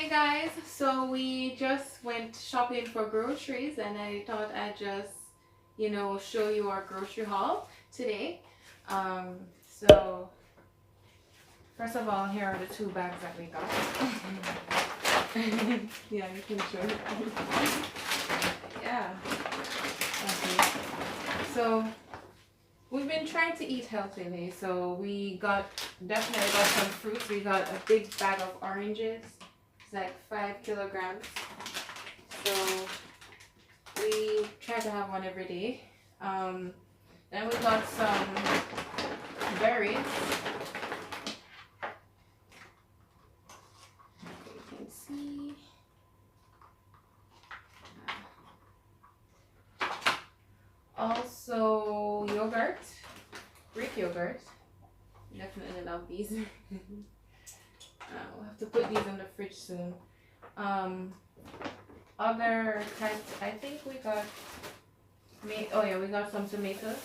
Hey guys, so we just went shopping for groceries and I thought I'd just, show you our grocery haul today. So first of all, here are the two bags that we got. Yeah, you can show it. Yeah. Okay. So we've been trying to eat healthily, so definitely got some fruits. We got a big bag of oranges. It's like 5 kilograms. So we try to have one every day. Then we got some berries. You can see. Also yogurt, Greek yogurt. Definitely love these. We'll have to put these in the fridge soon. Other types, I think we got, we got some tomatoes.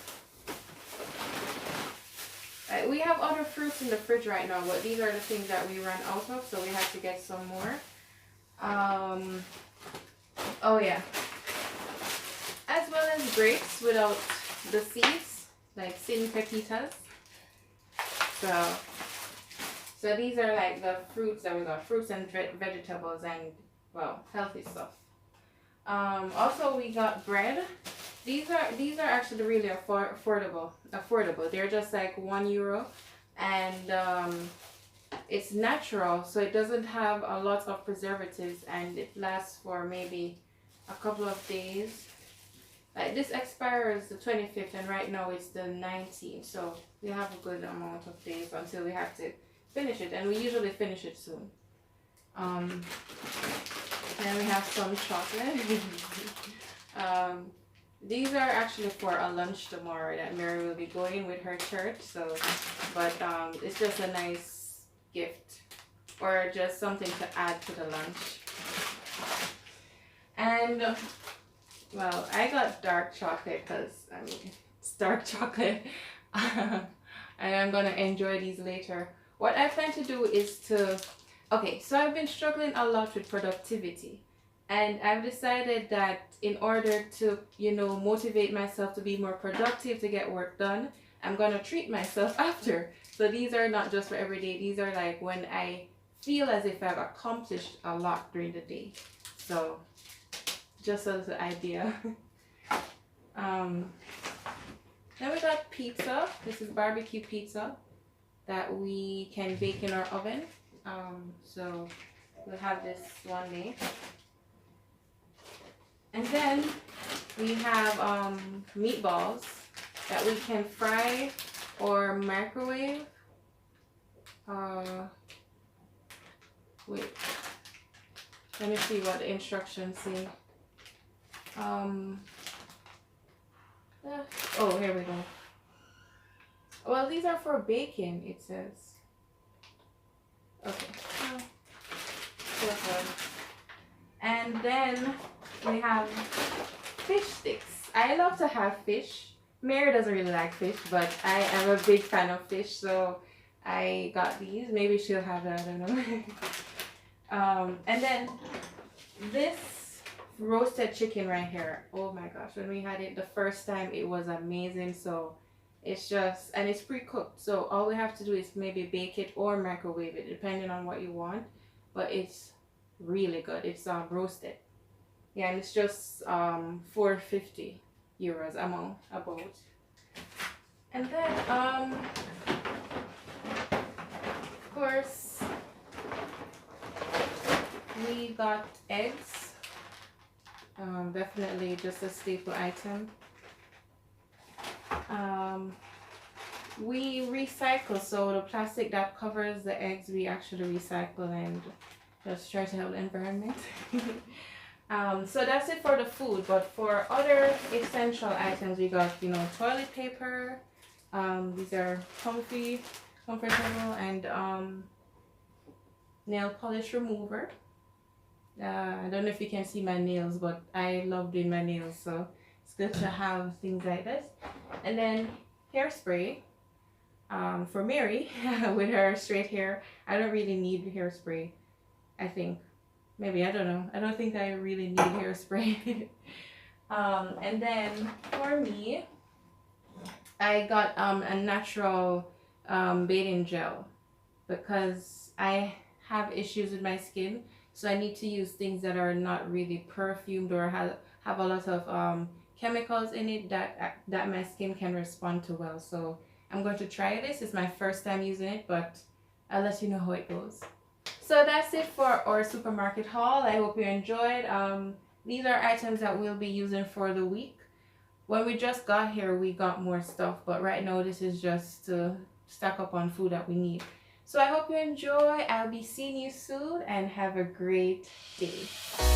We have other fruits in the fridge right now, but these are the things that we ran out of, so we have to get some more. Oh yeah. As well as grapes without the seeds, like sin pepitas. So these are like the fruits that we got, fruits and vegetables and, well, healthy stuff. Also we got bread. These are actually really affordable. They're just like €1 and it's natural, so it doesn't have a lot of preservatives and it lasts for maybe a couple of days. Like this expires the 25th and right now it's the 19th, so we have a good amount of days until we have to finish it, and we usually finish it soon. Then we have some chocolate. These are actually for a lunch tomorrow that Mary will be going with her church, so it's just a nice gift or just something to add to the lunch. And well, I got dark chocolate because it's dark chocolate. And I'm gonna enjoy these later. What I plan to do is so I've been struggling a lot with productivity, and I've decided that in order to, motivate myself to be more productive, to get work done, I'm gonna treat myself after. So these are not just for every day. These are like when I feel as if I've accomplished a lot during the day. So just as an idea. Then we got pizza. This is barbecue pizza that we can bake in our oven. So we'll have this one day. And then we have meatballs that we can fry or microwave. Wait, let me see what the instructions say. Oh, here we go. Well, these are for baking, it says. Okay. And then we have fish sticks. I love to have fish. Mary doesn't really like fish, but I am a big fan of fish, so I got these. Maybe she'll have that, I don't know. And then this roasted chicken right here. Oh my gosh, when we had it the first time, it was amazing. So it's just, and it's pre-cooked, so all we have to do is maybe bake it or microwave it depending on what you want, but it's really good. It's roasted, yeah, and it's just €4.50 amount about. And then of course we got eggs. Definitely just a staple item. We recycle, so the plastic that covers the eggs we actually recycle and just try to help the environment. So that's it for the food, but for other essential items we got, toilet paper. These are comfortable, and nail polish remover. I don't know if you can see my nails, but I love doing my nails, so it's good to have things like this. And then hairspray for Mary with her straight hair. I don't really need hairspray, I think. Maybe, I don't know. I don't think I really need hairspray. And then for me, I got a natural bathing gel because I have issues with my skin. So I need to use things that are not really perfumed or have a lot of chemicals in it that my skin can respond to well. So I'm going to try this. It's my first time using it, but I'll let you know how it goes. So that's it for our supermarket haul. I hope you enjoyed. These are items that we'll be using for the week. When we just got here, we got more stuff, but right now this is just to stock up on food that we need. So I hope you enjoy. I'll be seeing you soon and have a great day.